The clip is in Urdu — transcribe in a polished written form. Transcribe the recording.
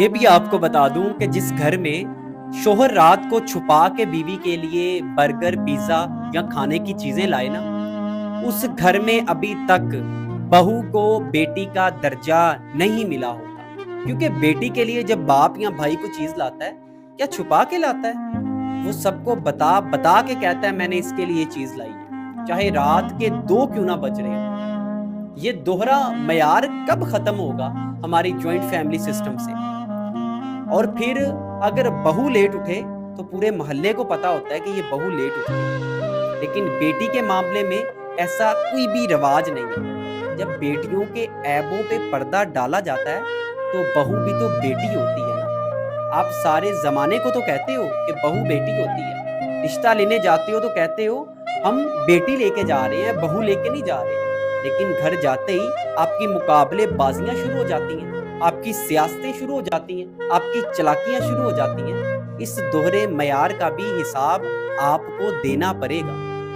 یہ بھی آپ کو بتا دوں کہ جس گھر میں شوہر رات کو چھپا کے بیوی کے لیے برگر پیزا یا کھانے کی چیزیں لائے نا، اس گھر میں ابھی تک بہو کو بیٹی کا درجہ نہیں ملا ہوتا، کیونکہ بیٹی کے لیے جب باپ یا بھائی کو چیز لاتا ہے کیا چھپا کے لاتا ہے؟ وہ سب کو بتا بتا کے کہتا ہے میں نے اس کے لیے یہ چیز لائی ہے، چاہے رات کے 2 کیوں نہ بج رہے ہوں۔ یہ دوہرا معیار کب ختم ہوگا ہماری جوائنٹ فیملی سسٹم سے؟ اور پھر اگر بہو لیٹ اٹھے تو پورے محلے کو پتا ہوتا ہے کہ یہ بہو لیٹ اٹھ گئی، لیکن بیٹی کے معاملے میں ایسا کوئی بھی رواج نہیں ہے۔ جب بیٹیوں کے عیبوں پہ پردہ ڈالا جاتا ہے تو بہو بھی تو بیٹی ہوتی ہے نا۔ آپ سارے زمانے کو تو کہتے ہو کہ بہو بیٹی ہوتی ہے، رشتہ لینے جاتے ہو تو کہتے ہو ہم بیٹی لے کے جا رہے ہیں، بہو لے کے نہیں جا رہے، لیکن گھر جاتے ہی آپ کی مقابلے بازیاں شروع ہو جاتی ہیں، آپ کی سیاستیں شروع ہو جاتی ہیں، آپ کی چلاکیاں شروع ہو جاتی ہیں۔ اس دوہرے معیار کا بھی حساب آپ کو دینا پڑے گا۔